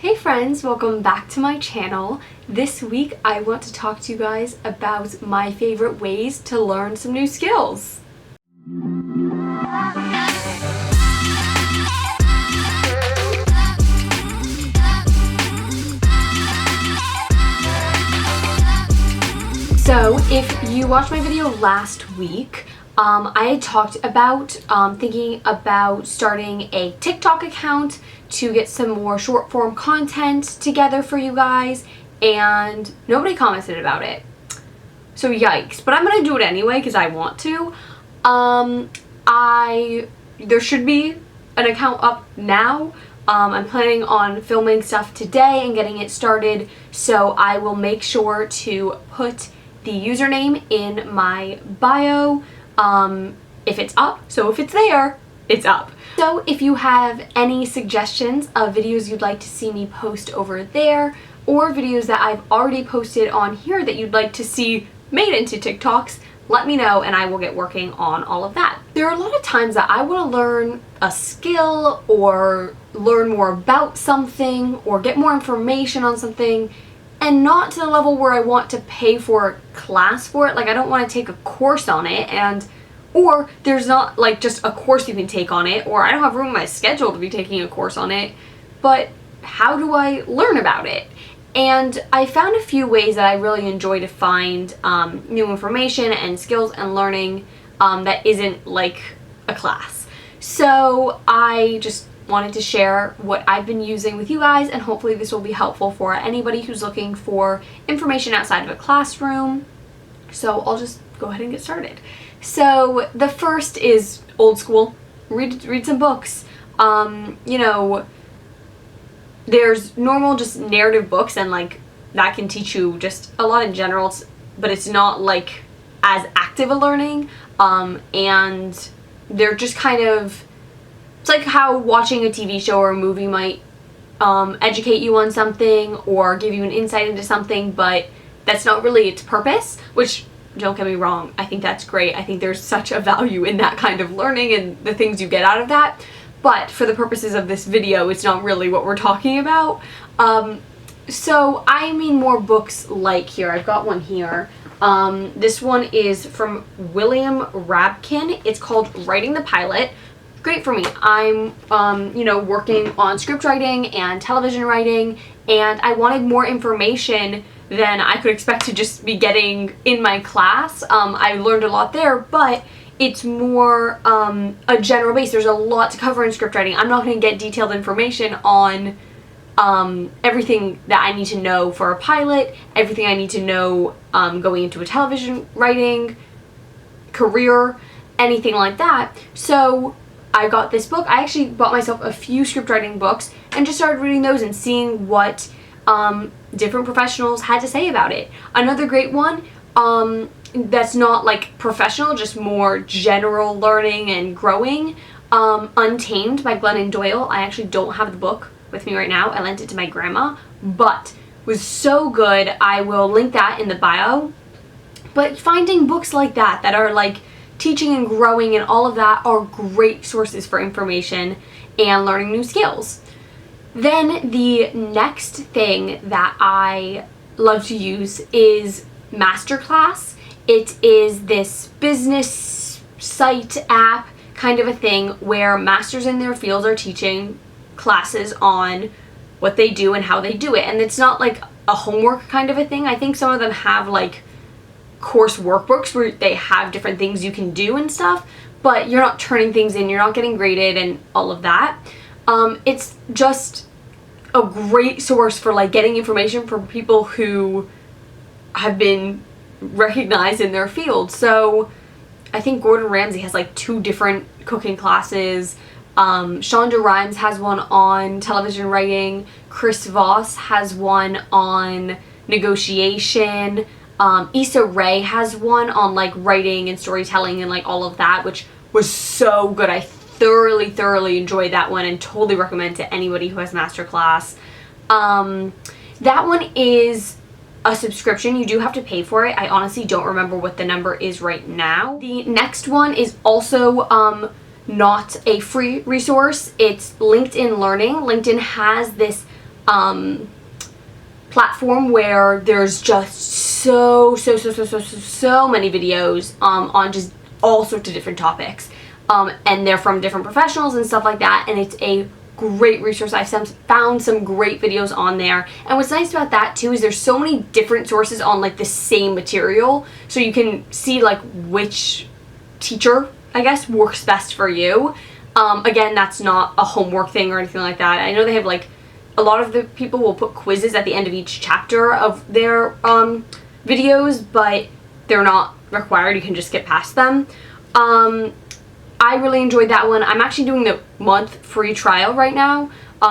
Hey friends, welcome back to my channel. This week I want to talk to you guys about my favorite ways to learn some new skills. So if you watched my video last week, I had talked about thinking about starting a TikTok account to get some more short form content together for you guys, and nobody commented about it. So yikes, but I'm gonna do it anyway because I want to. There should be an account up now. I'm planning on filming stuff today and getting it started, so I will make sure to put the username in my bio if it's up. So if it's there, it's up. So if you have any suggestions of videos you'd like to see me post over there, or videos that I've already posted on here that you'd like to see made into TikToks, let me know and I will get working on all of that. There are a lot of times that I want to learn a skill or learn more about something or get more information on something, and not to the level where I want to pay for a class for it. Like, I don't want to take a course on it, or there's not like just a course you can take on it, or I don't have room in my schedule to be taking a course on it, but how do I learn about it? And I found a few ways that I really enjoy to find new information and skills and learning that isn't like a class. So I just wanted to share what I've been using with you guys, and hopefully this will be helpful for anybody who's looking for information outside of a classroom. So I'll just go ahead and get started. So the first is old school. Read some books. You know, there's normal just narrative books, and like that can teach you just a lot in general, but it's not like as active a learning, and they're just kind of, it's like how watching a TV show or a movie might educate you on something or give you an insight into something, but that's not really its purpose, which, don't get me wrong, I think that's great. I think there's such a value in that kind of learning and the things you get out of that. But for the purposes of this video, it's not really what we're talking about. So I mean more books like here. I've got one here. This one is from William Rabkin. It's called Writing the Pilot. Great for me. I'm, you know, working on script writing and television writing, and I wanted more information than I could expect to just be getting in my class. I learned a lot there, but it's more a general base. There's a lot to cover in script writing. I'm not going to get detailed information on everything that I need to know for a pilot, everything I need to know going into a television writing career, anything like that. So I got this book. I actually bought myself a few script writing books and just started reading those and seeing what different professionals had to say about it. Another great one that's not like professional, just more general learning and growing, Untamed by Glennon Doyle. I actually don't have the book with me right now. I lent it to my grandma, but was so good. I will link that in the bio. But finding books like that that are like teaching and growing and all of that are great sources for information and learning new skills. Then the next thing that I love to use is Masterclass. It is this business site app kind of a thing where masters in their fields are teaching classes on what they do and how they do it. And it's not like a homework kind of a thing. I think some of them have like course workbooks where they have different things you can do and stuff, but you're not turning things in, you're not getting graded and all of that. It's just a great source for like getting information from people who have been recognized in their field. So I think Gordon Ramsay has like 2 different cooking classes. Shonda Rhimes has one on television writing. Chris Voss has one on negotiation. Issa Rae has one on like writing and storytelling and like all of that, which was so good. I thoroughly enjoyed that one and totally recommend to anybody who has Masterclass. That one is a subscription. You do have to pay for it. I honestly don't remember what the number is right now. The next one is also not a free resource. It's LinkedIn Learning. LinkedIn has this platform where there's just so many videos on just all sorts of different topics, and they're from different professionals and stuff like that, and it's a great resource. I've found some great videos on there, and what's nice about that too is there's so many different sources on like the same material, so you can see like which teacher, I guess, works best for you. Again, that's not a homework thing or anything like that. I know they have like a lot of the people will put quizzes at the end of each chapter of their videos, but they're not required. You can just skip past them. I really enjoyed that one. I'm actually doing the month free trial right now,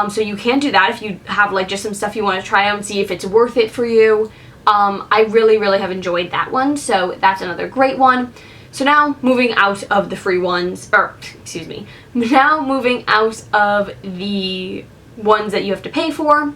so you can do that if you have like just some stuff you want to try out and see if it's worth it for you. I really have enjoyed that one, so that's another great one. So now moving out of the free ones, or excuse me, now moving out of the ones that you have to pay for,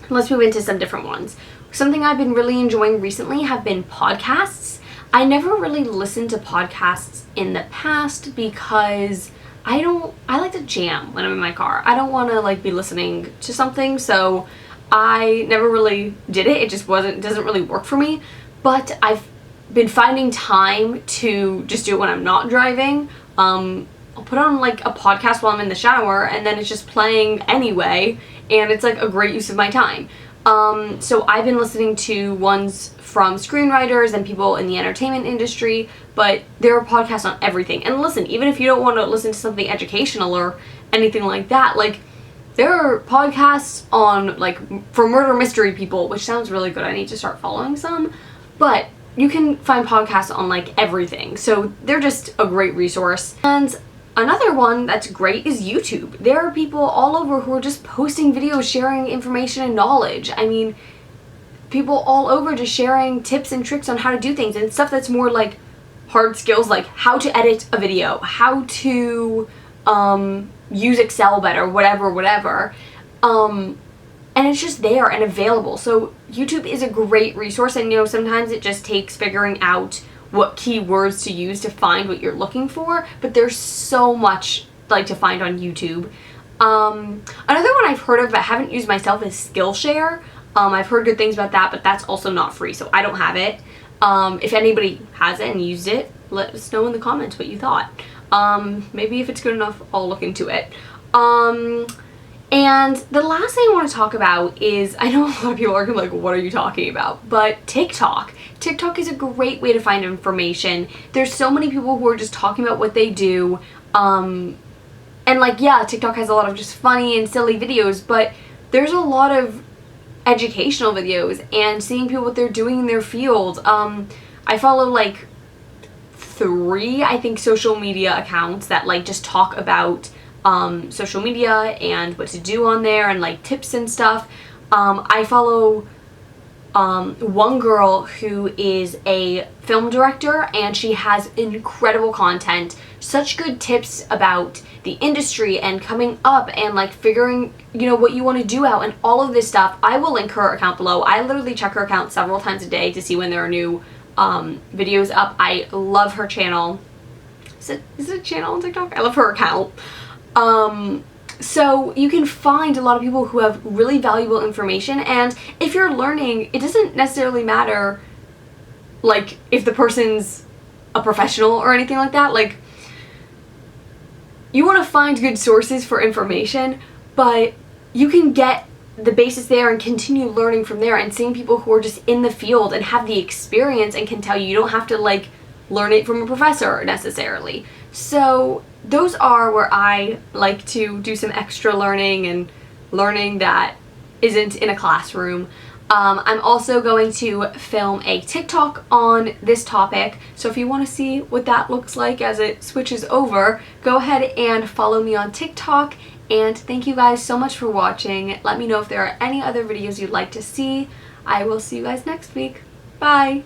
let's move into some different ones. Something I've been really enjoying recently have been podcasts. I never really listened to podcasts in the past because I like to jam when I'm in my car. I don't want to like be listening to something, so I never really did it. It just doesn't really work for me. But I've been finding time to just do it when I'm not driving. I'll put on like a podcast while I'm in the shower, and then it's just playing anyway, and it's like a great use of my time. So I've been listening to ones from screenwriters and people in the entertainment industry, but there are podcasts on everything. And listen, even if you don't want to listen to something educational or anything like that, like there are podcasts on like for murder mystery people, which sounds really good. I need to start following some, but you can find podcasts on like everything. So they're just a great resource. And another one that's great is YouTube. There are people all over who are just posting videos, sharing information and knowledge. I mean, people all over just sharing tips and tricks on how to do things and stuff that's more like hard skills, like how to edit a video, how to use Excel better, whatever. And it's just there and available. So YouTube is a great resource, and you know, sometimes it just takes figuring out what keywords to use to find what you're looking for, but there's so much like to find on YouTube. Another one I've heard of but haven't used myself is Skillshare. I've heard good things about that, but that's also not free, so I don't have it. If anybody has it and used it, let us know in the comments what you thought. Maybe if it's good enough, I'll look into it. And the last thing I want to talk about is, I know a lot of people are like, what are you talking about? But TikTok. TikTok is a great way to find information. There's so many people who are just talking about what they do. And like, yeah, TikTok has a lot of just funny and silly videos, but there's a lot of educational videos and seeing people what they're doing in their field. I follow like 3, I think, social media accounts that like just talk about social media and what to do on there and like tips and stuff. I follow one girl who is a film director, and she has incredible content, such good tips about the industry and coming up and like figuring, you know, what you want to do out and all of this stuff. I will link her account below. I literally check her account several times a day to see when there are new videos up. I love her channel. Is it a channel on TikTok? I love her account. So you can find a lot of people who have really valuable information, and if you're learning, it doesn't necessarily matter like if the person's a professional or anything like that. Like, you want to find good sources for information, but you can get the basis there and continue learning from there and seeing people who are just in the field and have the experience and can tell you. You don't have to like learn it from a professor necessarily. So those are where I like to do some extra learning and learning that isn't in a classroom. I'm also going to film a TikTok on this topic, so if you want to see what that looks like as it switches over, go ahead and follow me on TikTok. And thank you guys so much for watching. Let me know if there are any other videos you'd like to see. I will see you guys next week. Bye!